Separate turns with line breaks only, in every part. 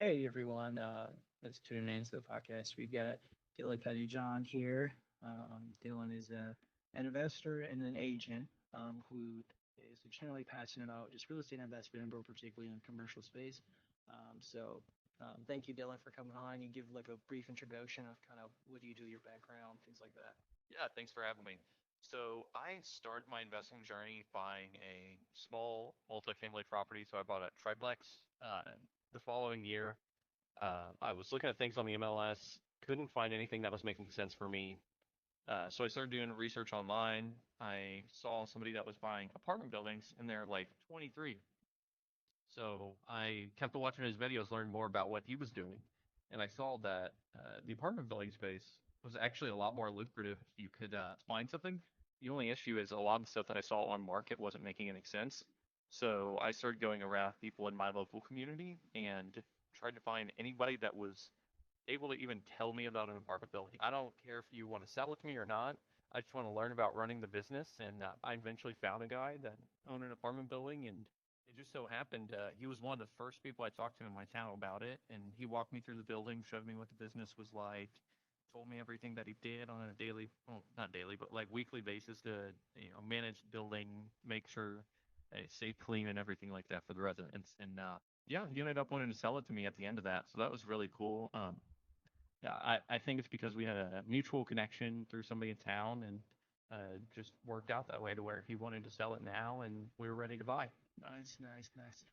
Hey everyone, let's tune in to the podcast. We've got Dylan Pettijohn here. Dylan is an investor and an agent who is extremely passionate about just real estate investment, but particularly in the commercial space. Thank you, Dylan, for coming on. You give like a brief introduction of kind of what do you do, your background, things like that.
Yeah, thanks for having me. So I started my investing journey buying a small multifamily property. So I bought a triplex. The following year, I was looking at things on the MLS, couldn't find anything that was making sense for me. So I started doing research online. I saw somebody that was buying apartment buildings, and they're like 23. So I kept watching his videos, learned more about what he was doing, and I saw that the apartment building space was actually a lot more lucrative if you could find something. The only issue is a lot of the stuff that I saw on market wasn't making any sense. So I started going around people in my local community and tried to find anybody that was able to even tell me about an apartment building. I don't care if you want to sell it to me or not. I just want to learn about running the business. And I eventually found a guy that owned an apartment building, and it just so happened he was one of the first people I talked to in my town about it. And he walked me through the building, showed me what the business was like, told me everything that he did on a daily, well, not daily, but like weekly basis to manage the building, make sure it's safe, clean, and everything like that for the residents. And yeah, he ended up wanting to sell it to me at the end of that, so that was really cool. Yeah, I think it's because we had a mutual connection through somebody in town, and just worked out that way to where he wanted to sell it now, and we were ready to buy.
Nice, nice, nice.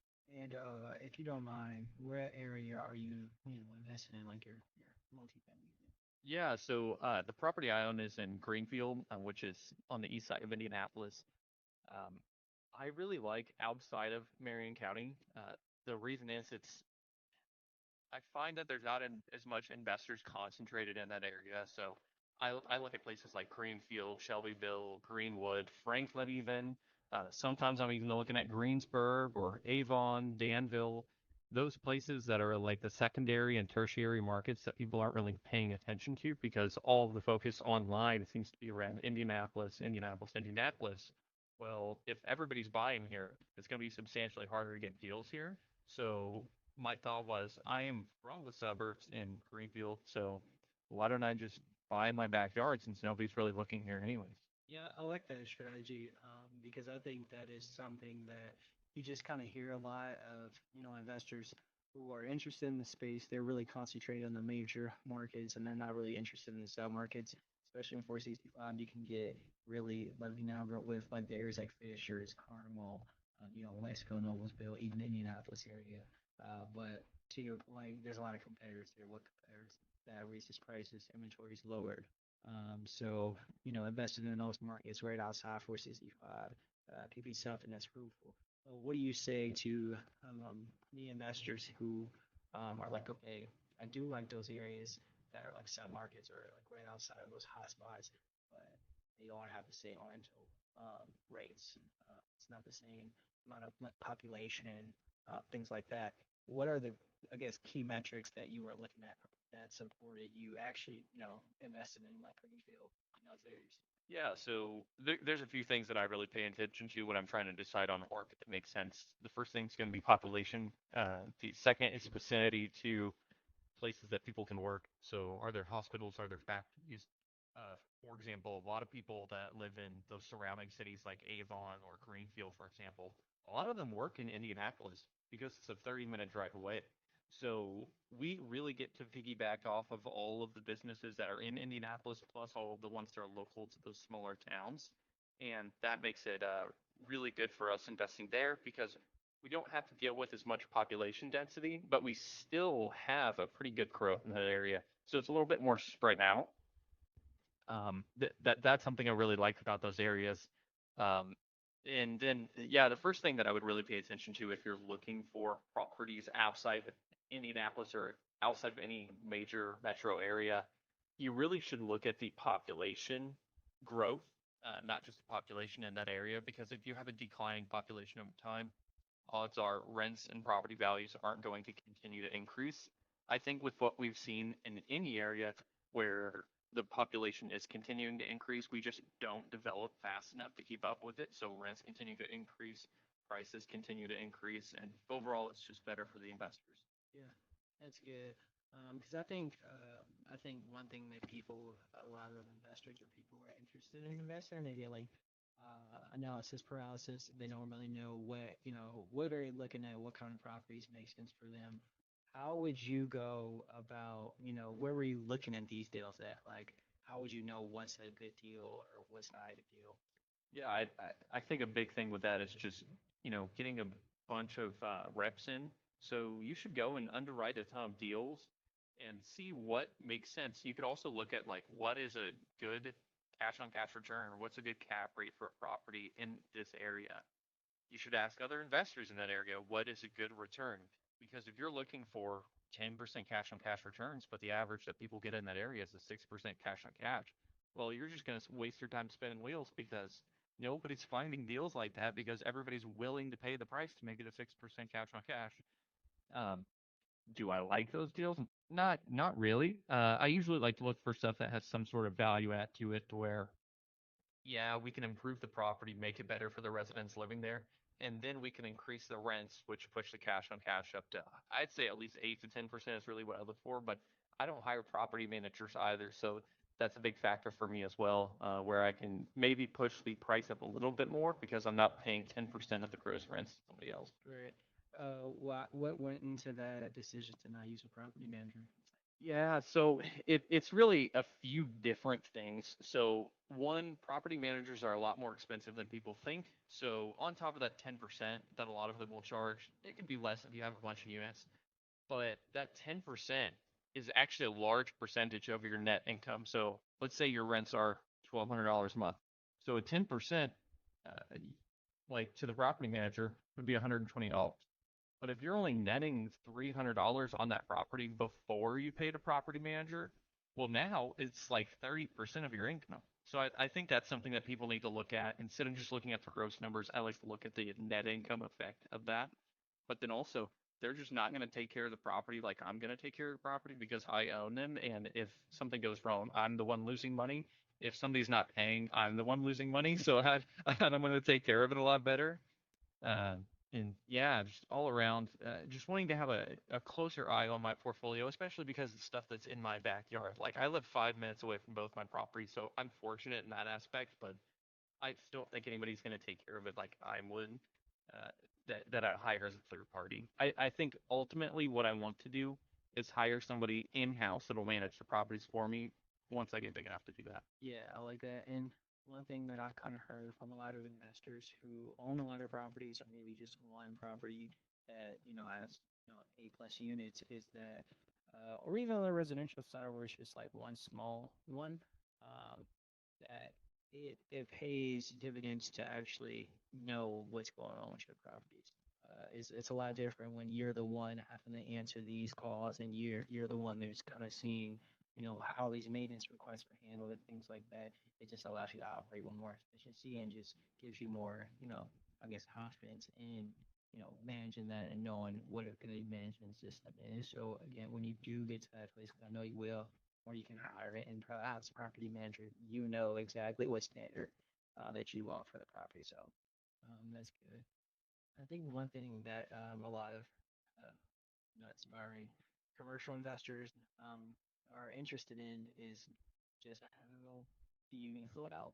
And if you don't mind, where area are you investing in, like your multifamily?
Yeah, so the property I own is in Greenfield, which is on the east side of Indianapolis. Um, I really like outside of Marion County. The reason is I find that there's not as much investors concentrated in that area. So I look at places like Greenfield, Shelbyville, Greenwood, Franklin even. Sometimes I'm even looking at Greensburg or Avon, Danville, those places that are like the secondary and tertiary markets that people aren't really paying attention to because all of the focus online seems to be around Indianapolis, Indianapolis, Indianapolis. Well, if everybody's buying here, it's going to be substantially harder to get deals here. So my thought was, I am from the suburbs in Greenfield, so why don't I just buy in my backyard since nobody's really looking here anyways?
Yeah, I like that strategy because I think that is something that you just kind of hear a lot of, investors who are interested in the space. They're really concentrated on the major markets and they're not really interested in the sub markets, especially in 465. You can get really, like, with like the areas like Fishers, Carmel, Mexico, Noblesville, even Indianapolis area. But to your like, there's a lot of competitors there. What competitors that raises prices, inventory is lowered. Invested in those markets right outside 465 could be something that's fruitful. What do you say to the investors who are like, okay, I do like those areas that are like sub markets or like right outside of those hot spots, but they all have the same rental rates. It's not the same amount of population, things like that. What are the, I guess, key metrics that you were looking at that supported you actually, invested in like Greenfield and those areas?
Yeah, so there's a few things that I really pay attention to when I'm trying to decide on a market that makes sense. The first thing is going to be population. The second is vicinity to places that people can work. So, are there hospitals? Are there factories? For example, a lot of people that live in those surrounding cities like Avon or Greenfield, for example, a lot of them work in Indianapolis because it's a 30-minute drive away. So we really get to piggyback off of all of the businesses that are in Indianapolis, plus all of the ones that are local to those smaller towns. And that makes it really good for us investing there because we don't have to deal with as much population density, but we still have a pretty good growth in that area. So it's a little bit more spread out. That's something I really like about those areas. Um, and then, yeah, the first thing that I would really pay attention to if you're looking for properties outside of Indianapolis or outside of any major metro area, you really should look at the population growth, not just the population in that area, because if you have a declining population over time, odds are rents and property values aren't going to continue to increase. I think with what we've seen in any area where the population is continuing to increase, we just don't develop fast enough to keep up with it. So rents continue to increase, prices continue to increase, and overall, it's just better for the investors.
Yeah. That's good. Because I think one thing that people, a lot of investors or people who are interested in investing, they get like analysis paralysis. They don't really know what, what are they looking at, what kind of properties make sense for them. How would you go about, where were you looking at these deals at? Like, how would you know what's a good deal or what's not a good deal?
Yeah, I think a big thing with that is just, getting a bunch of reps in. So you should go and underwrite a ton of deals and see what makes sense. You could also look at like what is a good cash on cash return, or what's a good cap rate for a property in this area. You should ask other investors in that area what is a good return. Because if you're looking for 10% cash on cash returns, but the average that people get in that area is a 6% cash on cash, well, you're just going to waste your time spinning wheels because nobody's finding deals like that because everybody's willing to pay the price to make it a 6% cash on cash. Um, do I like those deals? Not really. I usually like to look for stuff that has some sort of value add to it, to where yeah, we can improve the property, make it better for the residents living there, and then we can increase the rents, which push the cash on cash up to, I'd say at least 8 to 10% is really what I look for. But I don't hire property managers either, so that's a big factor for me as well, where I can maybe push the price up a little bit more because I'm not paying 10% of the gross rents to somebody else.
Right. What went into that decision to not use a property manager?
Yeah, so it's really a few different things. So one, property managers are a lot more expensive than people think. So on top of that 10% that a lot of them will charge, it could be less if you have a bunch of units, but that 10% is actually a large percentage of your net income. So let's say your rents are $1,200 a month. So a 10%, uh, like to the property manager, would be $120. But if you're only netting $300 on that property before you paid a property manager, well, now it's like 30% of your income. So I think that's something that people need to look at instead of just looking at the gross numbers. I like to look at the net income effect of that. But then also, they're just not going to take care of the property like I'm going to take care of the property because I own them. And if something goes wrong, I'm the one losing money. If somebody's not paying, I'm the one losing money. So I'm going to take care of it a lot better. Uh, and yeah, just all around, just wanting to have a closer eye on my portfolio, especially because of the stuff that's in my backyard. Like I live 5 minutes away from both my properties, so I'm fortunate in that aspect. But I still don't think anybody's going to take care of it like I would. Uh, that I hire as a third party. I think ultimately what I want to do is hire somebody in house that'll manage the properties for me once I get big enough to do that.
Yeah, I like that. And one thing that I kind of heard from a lot of investors who own a lot of properties, or maybe just one property that has A+ units, is that, or even on the residential side where it's just like one small one, um, that it pays dividends to actually know what's going on with your properties. It's a lot different when you're the one having to answer these calls and you're the one that's kind of seeing how these maintenance requests are handled and things like that. It just allows you to operate with more efficiency and just gives you more, I guess, confidence in, managing that and knowing what a good management system is. So again, when you do get to that place, 'cause I know you will, or you can hire it and as a property manager, you know exactly what standard that you want for the property. So that's good. I think one thing that a lot of aspiring commercial investors are interested in is just how do you fill it out?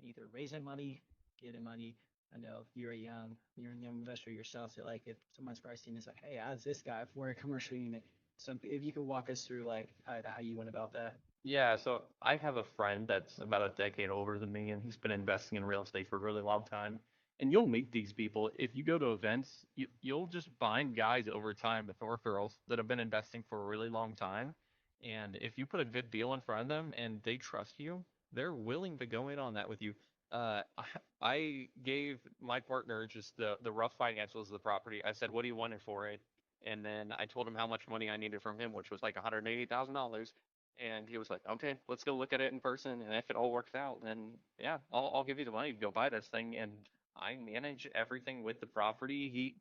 Either raising money, getting money. I know if you're a young investor yourself. So like if someone's pricing is like, hey, how's this guy for a commercial unit? So if you could walk us through like how you went about that.
Yeah, so I have a friend that's about a decade older than me, and he's been investing in real estate for a really long time. And you'll meet these people if you go to events. You'll just find guys over time with referrals that have been investing for a really long time. And if you put a good deal in front of them and they trust you, they're willing to go in on that with you. I gave my partner just the rough financials of the property. I said, "What do you want it for it?" And then I told him how much money I needed from him, which was like $180,000. And he was like, okay, let's go look at it in person. And if it all works out, then yeah, I'll give you the money to go buy this thing. And I manage everything with the property.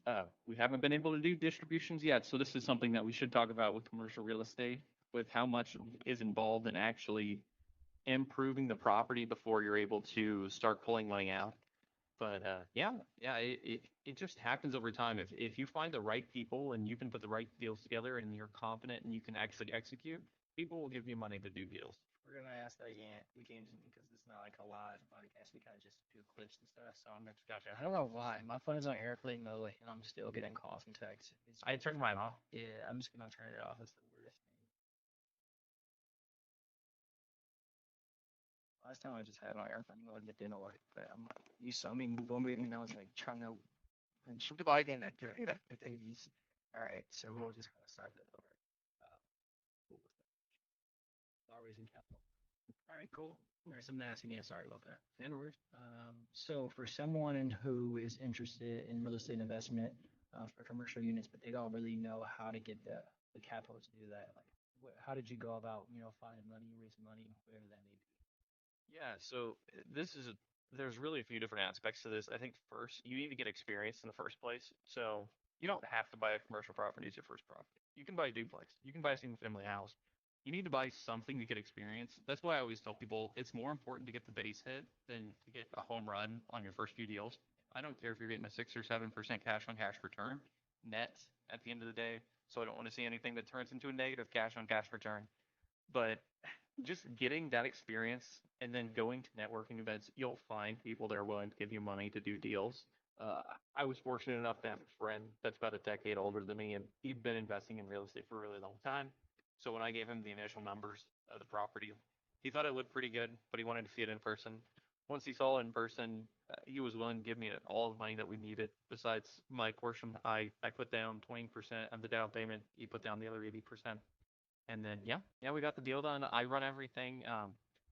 We haven't been able to do distributions yet. So this is something that we should talk about with commercial real estate, with how much is involved in actually improving the property before you're able to start pulling money out. But yeah, it just happens over time. If you find the right people and you can put the right deals together and you're confident and you can actually execute, people will give you money to do deals.
We're gonna ask that again. We came to because it's not like a live podcast. We kind of just do clips and stuff. So I'm just gotcha. I don't know why my phone's on airplane mode and I'm still getting calls and texts.
I turned mine off.
Yeah, I'm just gonna turn it off. That's the weirdest thing. Last time I just had it on airplane mode and it didn't work. But I'm you saw me move on and I was like trying to and shoot the bike in that things. All right, so we'll just kind of start that over. Cool with that. Always in capital. All right, cool. All right, some nasty. Yeah, sorry about that. Anyways, so for someone who is interested in real estate investment for commercial units, but they don't really know how to get the capital to do that, like, how did you go about, finding money, raising money, whatever that may be?
Yeah, so this is there's really a few different aspects to this. I think first you need to get experience in the first place. So you don't have to buy a commercial property as your first property. You can buy a duplex. You can buy a single family house. You need to buy something to get experience. That's why I always tell people it's more important to get the base hit than to get a home run on your first few deals. I don't care if you're getting a 6 or 7% cash on cash return net at the end of the day. So I don't want to see anything that turns into a negative cash on cash return. But just getting that experience and then going to networking events, you'll find people that are willing to give you money to do deals. Uh, I was fortunate enough to have a friend that's about a decade older than me, and he'd been investing in real estate for a really long time. So when I gave him the initial numbers of the property, he thought it looked pretty good, but he wanted to see it in person. Once he saw it in person, he was willing to give me all the money that we needed. Besides my portion, I put down 20% of the down payment. He put down the other 80%. And then yeah, we got the deal done. I run everything.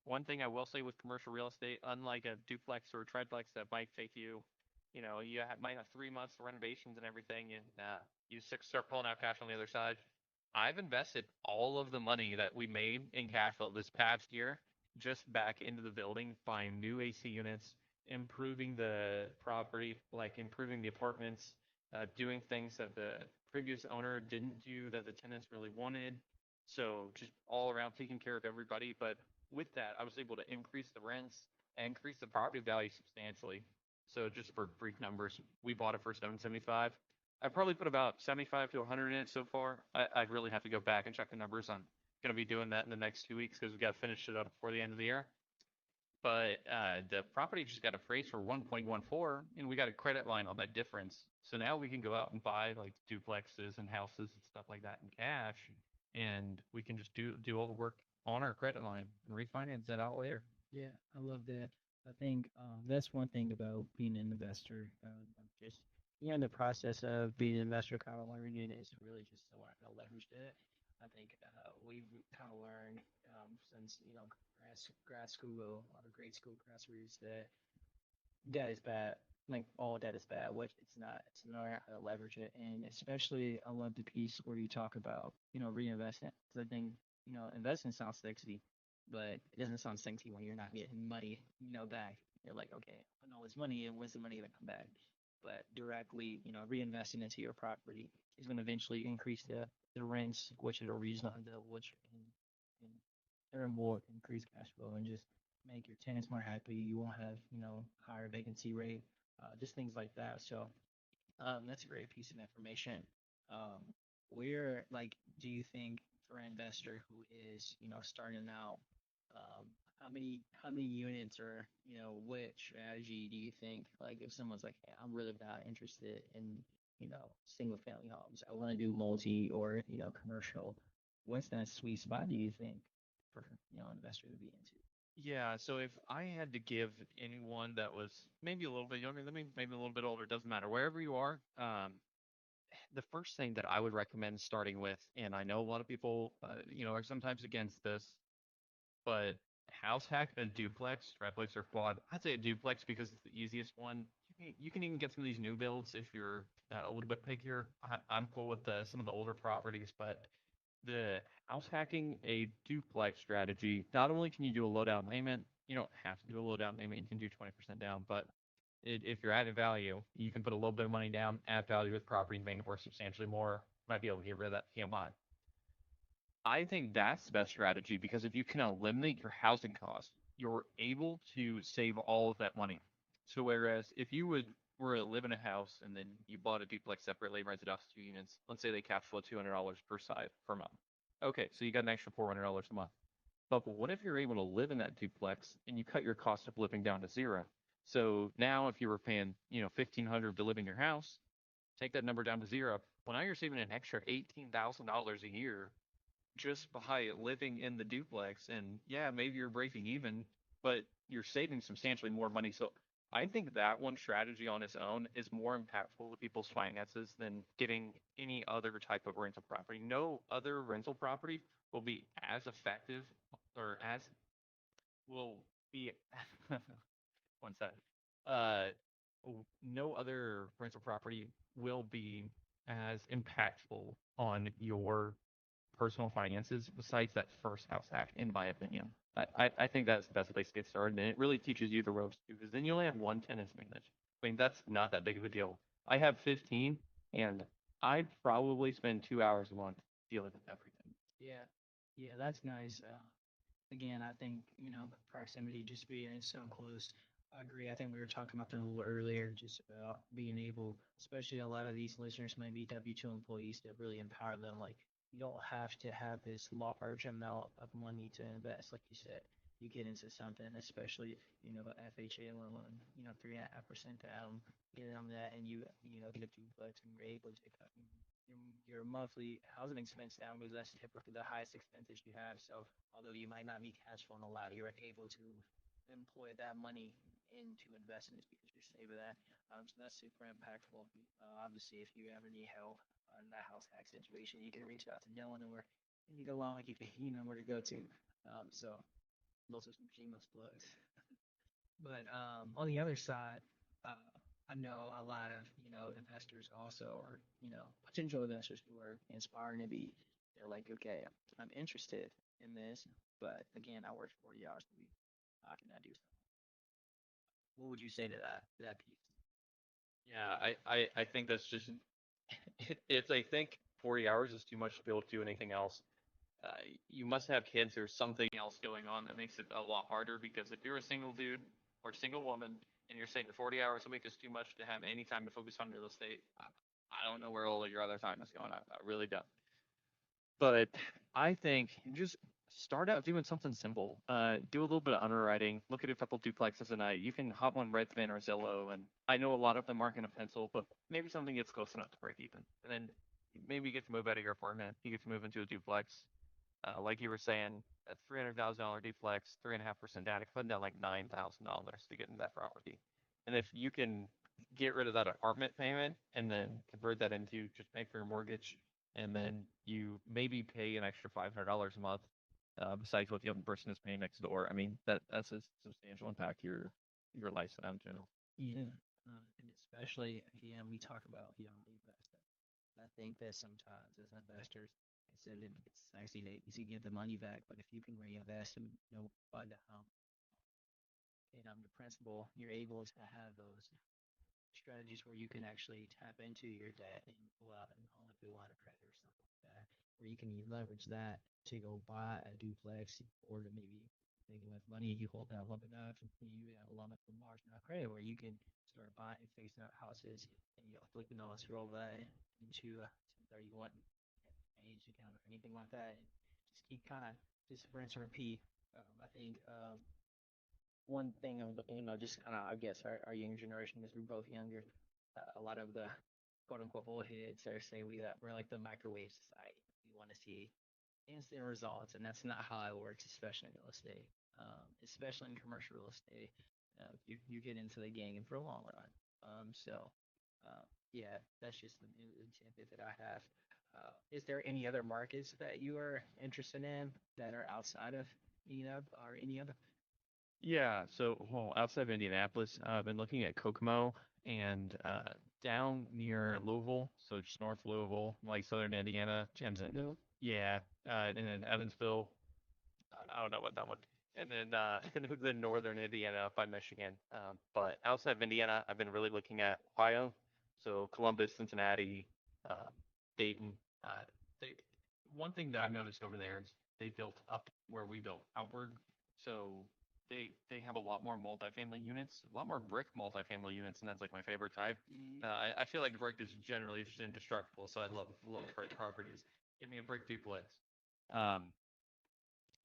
One thing I will say with commercial real estate, unlike a duplex or a triplex that might take you, might have 3 months for renovations and everything, and you start pulling out cash on the other side. I've invested all of the money that we made in cash flow this past year just back into the building, buying new AC units, improving the property, like improving the apartments, doing things that the previous owner didn't do that the tenants really wanted. So just all around taking care of everybody. But with that, I was able to increase the rents and increase the property value substantially. So just for brief numbers, we bought it for 775. I probably put about 75 to 100 in it so far. I really have to go back and check the numbers. I'm going to be doing that in the next 2 weeks because we got to finish it up before the end of the year. But the property just got appraised for 1.14, and we got a credit line on that difference. So now we can go out and buy like duplexes and houses and stuff like that in cash, and we can just do all the work on our credit line and refinance that out later.
Yeah, I love that. I think that's one thing about being an investor. Just in the process of being an investor, kind of learning is really just to learn how to leverage it. I think we've kind of learned since grad school or grade school grassroots that debt is bad. Like all debt is bad, which it's not. It's not how to leverage it, and especially I love the piece where you talk about reinvesting. Because I think investing sounds sexy, but it doesn't sound sexy when you're not getting money back. You're like, okay, I put all this money, and when's the money gonna come back? But directly, reinvesting into your property is going to eventually increase the rents, which are reasonable, which can earn more, increase cash flow, and just make your tenants more happy. You won't have, higher vacancy rate, just things like that. So, that's a great piece of information. Um, where, like, do you think for an investor who is, starting out, how many units or, what strategy do you think, like, if someone's like, hey, I'm really not interested in, single family homes, I want to do multi or, commercial, what's that sweet spot do you think for, an investor to be into?
Yeah, so if I had to give anyone that was maybe a little bit younger than me, maybe a little bit older, doesn't matter, wherever you are, the first thing that I would recommend starting with, and I know a lot of people, are sometimes against this, but house hack a duplex, triplex, or quad. I'd say a duplex because it's the easiest one. You can even get some of these new builds if you're a little bit pickier. I'm cool with some of the older properties, but the house hacking a duplex strategy, not only can you do a low down payment, you don't have to do a low down payment, you can do 20% down, but if you're adding value, you can put a little bit of money down, add value with property, and make it worth substantially more. Might be able to get rid of that PMI. I think that's the best strategy because if you can eliminate your housing costs, you're able to save all of that money. So whereas if you were to live in a house and then you bought a duplex separately, rented off 2 units, let's say they cash flow $200 per side per month. Okay, so you got an extra $400 a month. But what if you're able to live in that duplex and you cut your cost of living down to zero? So now if you were paying, 1,500 to live in your house, take that number down to zero. Well, now you're saving an extra $18,000 a year just by living in the duplex. And yeah, maybe you're breaking even, but you're saving substantially more money. So I think that one strategy on its own is more impactful to people's finances than getting any other type of rental property. No other rental property will be as effective or as will be one second. Uh, no other rental property will be as impactful on your personal finances besides that first house hack, in my opinion. I think that's the best place to get started, and it really teaches you the ropes too, because then you only have one tenant to manage. I mean, that's not that big of a deal. I have 15, and I'd probably spend 2 hours a month dealing with everything.
Yeah, yeah, that's nice. Again, I think, proximity, just being so close. I agree. I think we were talking about that a little earlier, just about being able, especially a lot of these listeners might be W-2 employees, to really empower them. Like, you don't have to have this large amount of money to invest, like you said. You get into something, especially, FHA loan, 3.5% down, get on that, and get a duplex, and you're able to cut your monthly housing expense down, because that's typically the highest expenses you have. So although you might not be cash flowing a lot, you're able to employ that money into investments because you're saving that. So that's super impactful. Obviously, if you ever need help on that house hack situation, you can reach out to Dylan, and we're you go along, like you know where to go to. So those are some shameless plugs. But on the other side, uh, I know a lot of investors also, or potential investors who are inspiring to be. They're like, okay, I'm interested in this, but again, I work 40 hours a week. How can I do something? What would you say to that piece?
Yeah, I think that's just if they think 40 hours is too much to be able to do anything else, uh, you must have kids or something else going on that makes it a lot harder. Because if you're a single dude or single woman and you're saying that 40 hours a week is too much to have any time to focus on real estate, I don't know where all of your other time is going. I really don't. But I think just start out doing something simple. Do a little bit of underwriting. Look at a couple duplexes a night. You can hop on Redfin or Zillow, and I know a lot of them aren't going to pencil, but maybe something gets close enough to break even. And then maybe you get to move out of your apartment. You get to move into a duplex. Like you were saying, a $300,000 duplex, 3.5% down, it put down like $9,000 to get into that property. And if you can get rid of that apartment payment and then convert that into just pay for your mortgage, and then you maybe pay an extra $500 a month, besides what the other person is paying next door. I mean, that's a substantial impact to your lifestyle in general.
Yeah, and especially again, we talk about young investors. I think that sometimes as investors, instead of it's actually they easy to get the money back, but if you can reinvest and by the the principal, you're able to have those strategies where you can actually tap into your debt and go out and home if you want a credit or something like that, where you can leverage that to go buy a duplex, or to maybe thinking with money you hold down lump enough and you have a lump of margin of credit where you can start buying facing out houses, and flipping those, roll that into a 1031 age account or anything like that, and just keep kind of just rinse and repeat. I think one thing I'm looking, just kind of, I guess, our younger generation, because we're both younger, a lot of the quote unquote old heads are saying we're like the microwave society. We want to see instant results, and that's not how it works, especially in real estate, especially in commercial real estate. You get into the game for a long run. So, yeah, that's just the new tidbit that I have. Is there any other markets that you are interested in that are outside of or any other?
Yeah, so well, outside of Indianapolis, I've been looking at Kokomo and down near Louisville, so just north Louisville, like southern Indiana,
No.
yeah, and then Evansville, I don't know what that one, and then the northern Indiana up by Michigan. But outside of Indiana, I've been really looking at Ohio, so Columbus, Cincinnati, uh, Dayton. Uh, they, one thing that I've noticed over there is they built up where we built outward. So they have a lot more multifamily units, a lot more brick multifamily units, and that's like my favorite type.
Mm,
I feel like brick is generally just indestructible, so I love brick properties. Give me a brick duplex. Um,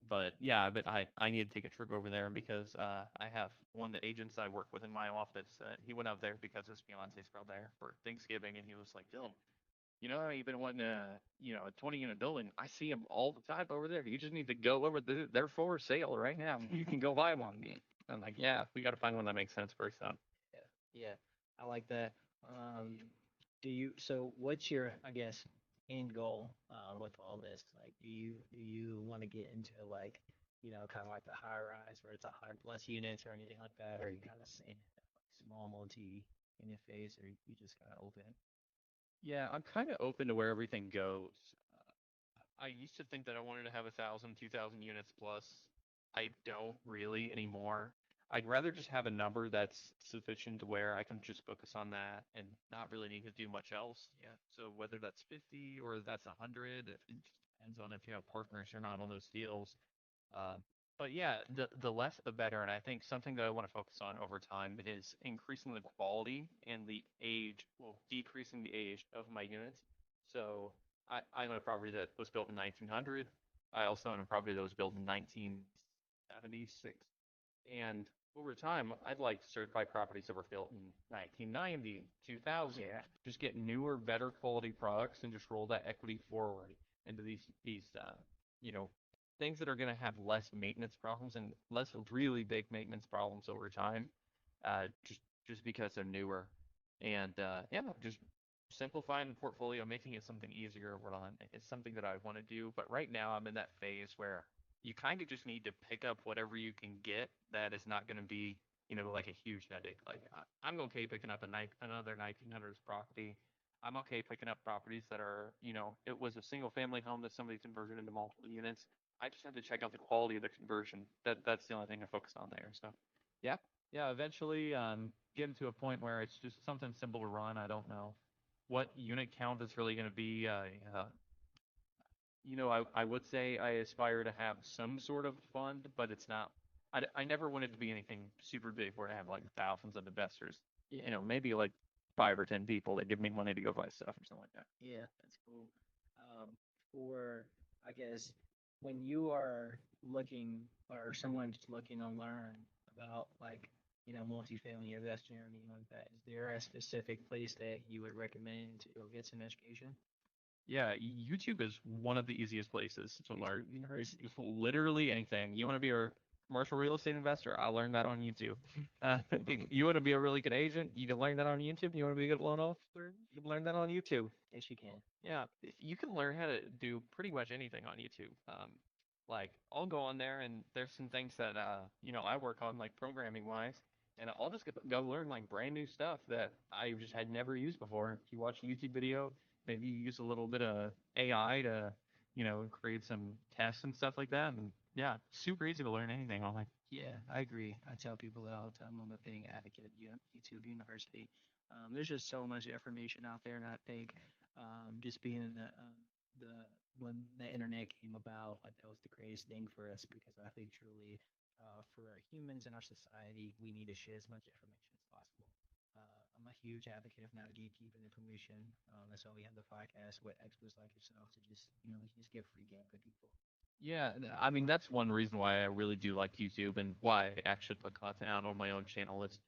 but yeah, but I need to take a trip over there because I have one of the agents I work with in my office. He went out there because his fiance's girl there for Thanksgiving, and he was like, "Dylan, you know, you've been wanting a 20-unit building. I see them all the time over there. You just need to go over there. They're for sale right now. You can go buy one." I'm like, yeah, we got to find one that makes sense first, son.
yeah, yeah, I like that. So what's your, I guess, end goal with all this? Like, do you want to get into like, kind of like the high rise where it's 100 plus units or anything like that, or you kind of saying like small multi unit phase, or you just kind of open?
Yeah, I'm kind of open to where everything goes. I used to think that I wanted to have 1,000, 2,000 units plus. I don't really anymore. I'd rather just have a number that's sufficient to where I can just focus on that and not really need to do much else.
Yeah.
So whether that's 50 or that's 100, it just depends on if you have partners or not on those deals. Uh, but yeah, the less the better. And I think something that I want to focus on over time is increasing the quality and the age, well, decreasing the age of my units. So I own a property that was built in 1900. I also own a property that was built in 1976. And over time, I'd like to certify properties that were built in 1990, 2000.
Yeah.
Just get newer, better quality products and just roll that equity forward into these you know, things that are going to have less maintenance problems and less really big maintenance problems over time. Just because they're newer, and yeah, just simplifying the portfolio, making it something easier to run. It's something that I want to do, but right now I'm in that phase where you kind of just need to pick up whatever you can get that is not going to be, like a huge headache. Like I'm okay picking up another 1900s property. I'm okay picking up properties that are, it was a single family home that somebody converted into multiple units. I just have to check out the quality of the conversion. That's the only thing I focus on there. So, yeah, yeah. Eventually, getting to a point where it's just something simple to run. I don't know what unit count is really going to be. I would say I aspire to have some sort of fund, but it's not. I never wanted to be anything super big where I have like thousands of investors.
Yeah.
Maybe like 5 or 10 people that give me money to go buy stuff or something like that.
Yeah, that's cool. Um, for I guess when you are looking or someone's looking to learn about like multifamily investing or anything like that, is there a specific place that you would recommend to go get some education?
Yeah, YouTube is one of the easiest places to learn.
University.
It's literally anything. You want to be a commercial real estate investor? I learned that on YouTube. Uh, you want to be a really good agent? You can learn that on YouTube. You want to be a good loan officer? You can learn that on YouTube.
Yes, you can.
Yeah, you can learn how to do pretty much anything on YouTube. Like I'll go on there and there's some things that I work on like programming wise, and I'll just go learn like brand new stuff that I just had never used before. If you watch a YouTube video, maybe you use a little bit of AI to, create some tests and stuff like that. And yeah, super easy to learn anything online.
Yeah, I agree. I tell people that all the time. I'm a big advocate of YouTube University. There's just so much information out there, and I think just being in the when the internet came about, like that was the greatest thing for us because I think truly for our humans in our society, we need to share as much information as possible. I'm a huge advocate of not gatekeeping information. That's why we have the podcast with experts like yourself to just give free game to people.
Yeah, I mean that's one reason why I really do like YouTube and why I actually put content out on my own channel is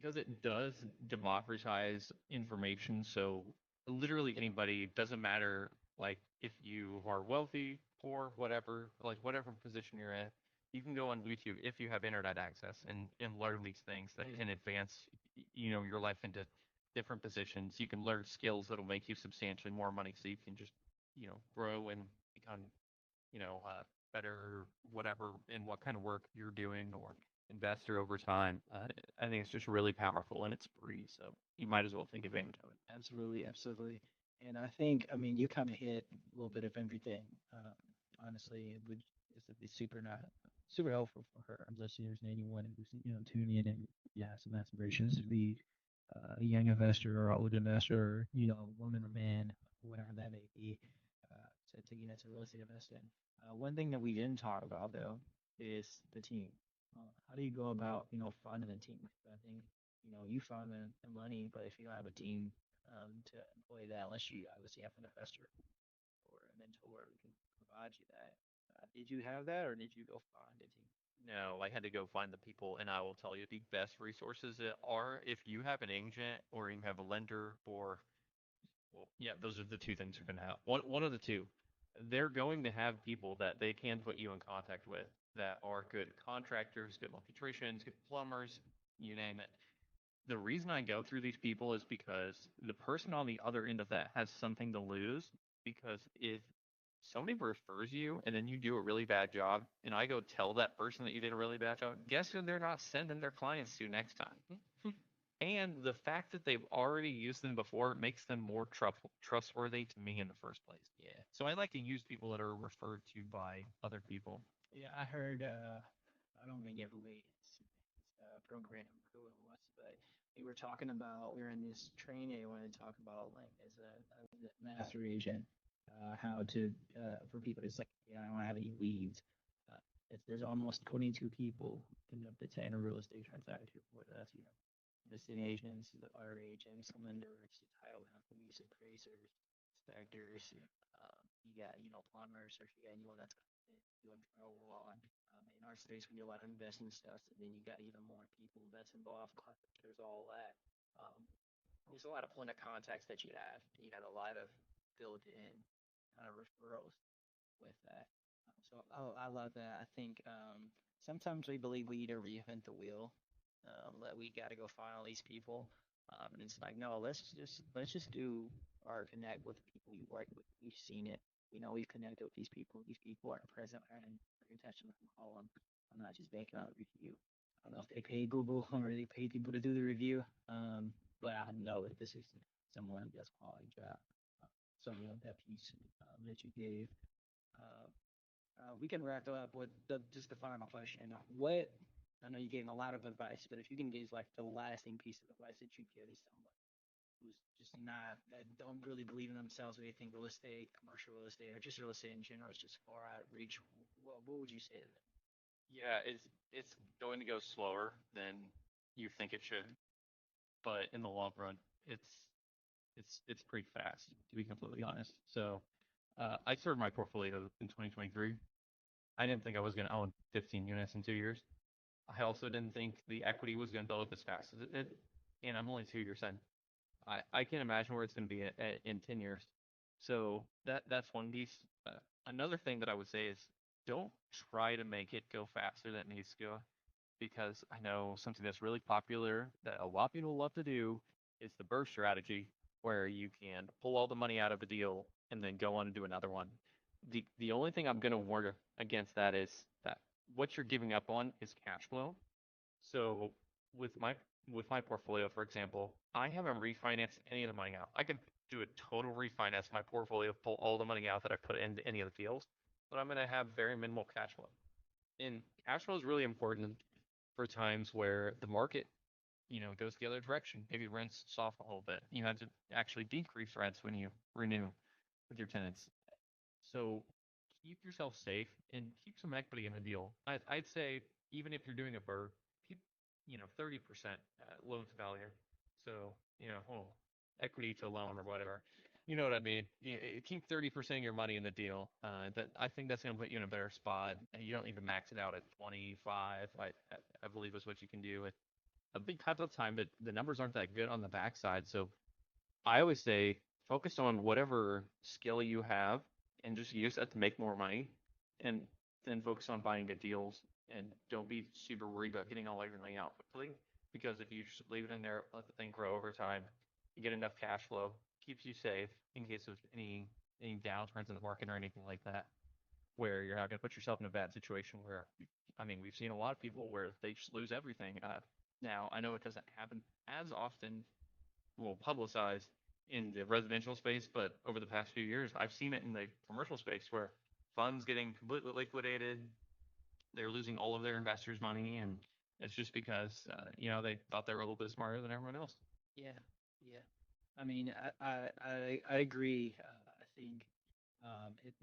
because it does democratize information. So literally anybody, doesn't matter like if you are wealthy, poor, whatever, like whatever position you're in, you can go on YouTube if you have internet access and learn these things that can advance, your life into different positions. You can learn skills that'll make you substantially more money, so you can just, grow and become, better, whatever, in what kind of work you're doing or investor over time. I think it's just really powerful and it's free, so you might as well take advantage of it.
Absolutely, absolutely. And I think, I mean, you kind of hit a little bit of everything. Honestly, it'd be super helpful for her listeners and anyone who's tuning in and has some aspirations to be a young investor or old investor, or woman or man, whatever that may be, to real estate investing. One thing that we didn't talk about though is the team. How do you go about, finding a team? I think, you find the money, but if you don't have a team to employ that, unless you obviously have an investor or a mentor who can provide you that. Did you have that, or did you go find a team?
No, I had to go find the people, and I will tell you the best resources that are if you have an agent or you have a lender or well, yeah, those are the two things you're going to have. One of the two. They're going to have people that they can put you in contact with that are good contractors, good electricians, good plumbers, you name it. The reason I go through these people is because the person on the other end of that has something to lose. Because if somebody refers you and then you do a really bad job, and I go tell that person that you did a really bad job, guess who they're not sending their clients to next time? And the fact that they've already used them before makes them more trustworthy to me in the first place.
Yeah.
So I like to use people that are referred to by other people.
Yeah, I heard. I don't think everybody program who it was, but we were in this training. They wanted to talk about like as a master agent, how to for people to like, I don't have any leads. There's almost 22 people conducted in a real estate transaction. Whether that's listing agents, the R agents, lenders, title companies, appraisers, inspectors. You got plumbers, or you got anyone that's doing drywall. In our space, we do a lot of investing stuff, and then you got even more people that's involved. There's all that. There's a lot of point of contacts that you have. You got a lot of built-in kind of referrals with that. I love that. I think sometimes we believe we need to reinvent the wheel. That we got to go find all these people. And it's like, no, let's just do or connect with the people you work with. We've seen it. We know we've connected with these people. These people are present and are intentional from call them. I'm not just banking on a review. I don't know if they pay Google or they pay people to do the review. But I know that this is someone that's quality job. So that piece that you gave. Uh, we can wrap it up with just the final question. What I know you gave a lot of advice, but if you can give like the lasting piece of advice that you give to someone who's just not that don't really believe in themselves, or they think real estate, commercial real estate, or just real estate in general is just far out of reach, what would you say to them?
Yeah, it's going to go slower than you think it should, but in the long run, it's pretty fast to be completely honest. So I started my portfolio in 2023. I didn't think I was going to own 15 units in 2 years. I also didn't think the equity was going to build up as fast as it did, and I'm only 2 years in. I can't imagine where it's going to be in 10 years. So that's one piece. Another thing that I would say is don't try to make it go faster than it needs to go, because I know something that's really popular that a lot of people love to do is the burst strategy, where you can pull all the money out of a deal and then go on and do another one. The only thing I'm going to warn against that is that what you're giving up on is cash flow. So with my with my portfolio, for example, I haven't refinanced any of the money out. I could do a total refinance of my portfolio, pull all the money out that I put into any of the deals, but I'm going to have very minimal cash flow. And cash flow is really important for times where the market, goes the other direction. Maybe rents soften a little bit. You have to actually decrease rents when you renew with your tenants. So keep yourself safe and keep some equity in the deal. I'd say even if you're doing a burr, keep 30% loan to value. So equity to loan or whatever. You know what I mean? Keep 30% of your money in the deal. That I think that's going to put you in a better spot. You don't need to max it out at 25. I believe is what you can do at a big cut of time, but the numbers aren't that good on the backside. So I always say focus on whatever skill you have and just use that to make more money, and then focus on buying good deals, and don't be super worried about getting all everything out quickly, because if you just leave it in there, let the thing grow over time, you get enough cash flow, keeps you safe in case of any downturns in the market or anything like that, where you're not going to put yourself in a bad situation where, I mean, we've seen a lot of people where they just lose everything. Now, I know it doesn't happen as often, well, publicized in the residential space, but over the past few years, I've seen it in the commercial space where funds getting completely liquidated, they're losing all of their investors' money, and it's just because they thought they were a little bit smarter than everyone else.
Yeah, yeah. I mean, I agree. I think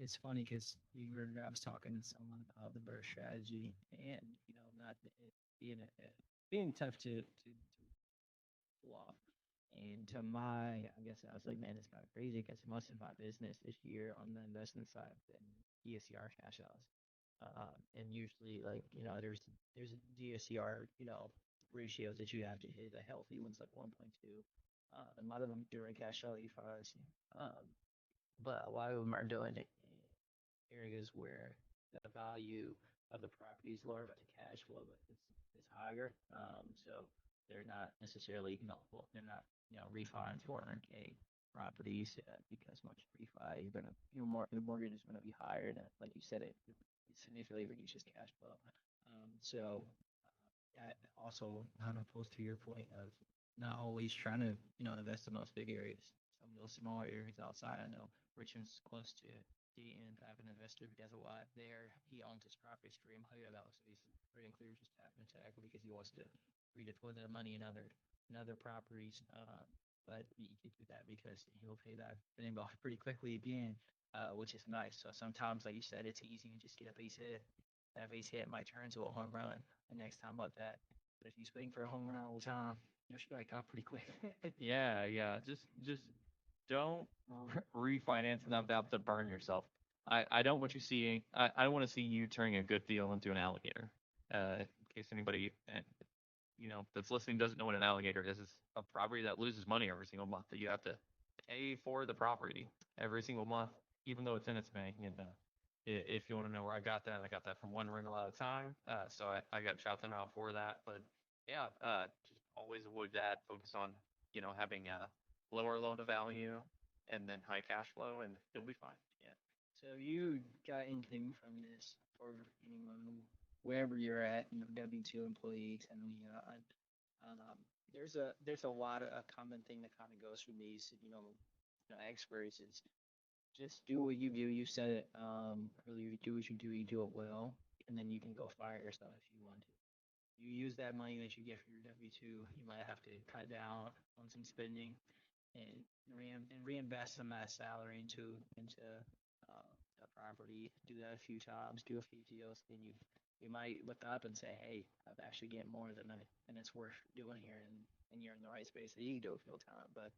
It's funny because I was talking to someone about the birth strategy, and not it being being tough to pull off. And to my, I guess I was like, man, it's kind of crazy because most of my business this year on the investment side have been DSCR cash outs. And usually, like, there's a DSCR, ratios that you have to hit. A healthy one's like 1.2. A lot of them during cash out E5s. Um, but a lot of them are doing it in areas where the value of the property is lower, but the cash flow is higher. So they're not necessarily, well, they're not, refining 400K properties because much refi, the mortgage is gonna be higher, and like you said, it significantly reduces cash flow. So also not opposed to your point of not always trying to, invest in those big areas. Some of those smaller areas outside. I know Richmond's close to Dayton. I have an investor who does a lot there. He owns his properties $300,000, so he's free and clear just tapping into equity because he wants to redeploy the money in other properties. But you can do that because he'll pay that thing off pretty quickly again, which is nice. So sometimes, like you said, it's easy and just get a base hit. That base hit might turn into a home run the next time like that. But if you're waiting for a home run all the time, you'll strike out pretty quick.
Yeah, yeah. Just don't refinance enough out to burn yourself. I don't want you seeing. I don't want to see you turning a good deal into an alligator. In case anybody that's listening doesn't know what an alligator is, it's a property that loses money every single month that you have to pay for the property every single month, even though it's in its bank. And if you want to know where I got that from one rental at a time. So I got shout them out for that. But yeah, just always avoid that. Focus on having a lower loan to value and then high cash flow, and you'll be fine.
Yeah. So you got anything from this for anyone, wherever you're at, W-2 employees, and there's a lot of a common thing that kind of goes from these, experts is just do what you do. You said it earlier. You do what you do it well, and then you can go fire yourself if you want to. You use that money that you get from your W-2. You might have to cut down on some spending and reinvest some of that salary into a property. Do that a few times. Do a few deals. Then you might look up and say, hey, I've actually getting more than it's worth doing here, and you're in the right space. You can do it full time, but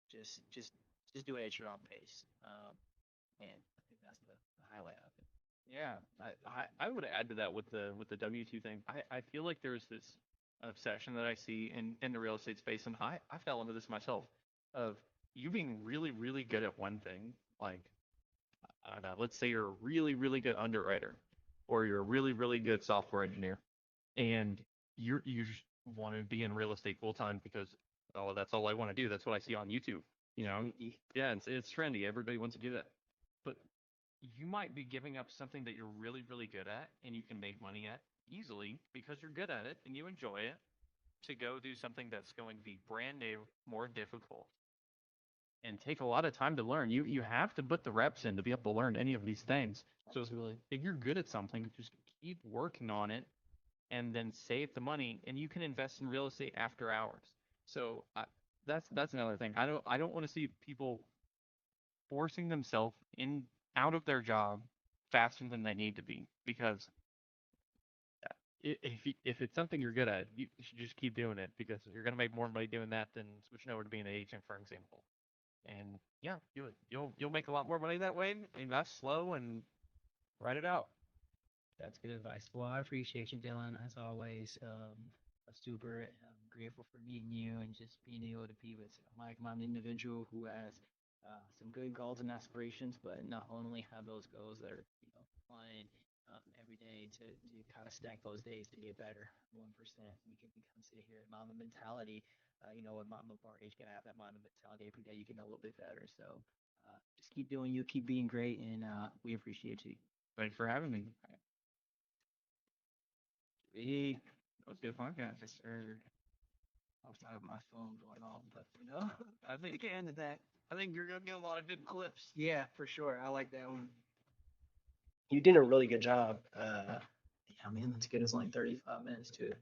just just just do it at your own pace. And I think that's the highlight of it.
Yeah, I would add to that with the W-2 thing. I feel like there's this obsession that I see in the real estate space, and I fell into this myself, of you being really, really good at one thing. Like, I don't know, let's say you're a really, really good underwriter, or you're a really, really good software engineer, and you just want to be in real estate full time because, oh, that's all I want to do. That's what I see on YouTube. Yeah, it's trendy. Everybody wants to do that. But you might be giving up something that you're really, really good at and you can make money at easily because you're good at it and you enjoy it, to go do something that's going to be brand new, more difficult, and take a lot of time to learn. You have to put the reps in to be able to learn any of these things. So if you're good at something, just keep working on it and then save the money, and you can invest in real estate after hours. So that's another thing. I don't want to see people forcing themselves in out of their job faster than they need to be, because if it's something you're good at, you should just keep doing it because you're gonna make more money doing that than switching over to being an agent, for example. And yeah, you'll make a lot more money that way. Invest slow and write it out.
That's good advice. Well, I appreciate you, Dylan, as always. A super grateful for meeting you and just being able to be with like-minded individual who has some good goals and aspirations, but not only have those goals that are, flying every day to kind of stack those days to get better. 1%. We can sit here, mama mentality. With mama of our age, can have that mama mentality every day. You get a little bit better. So just keep doing you, keep being great, and we appreciate you.
Thanks for having me.
Hey,
That was a good podcast.
sir. Outside of my phone going off, but I think at the end of that,
I think you're gonna get a lot of good clips.
yeah, for sure. I like that one. You did a really good job. Yeah, man, that's good. It's only 35 minutes too.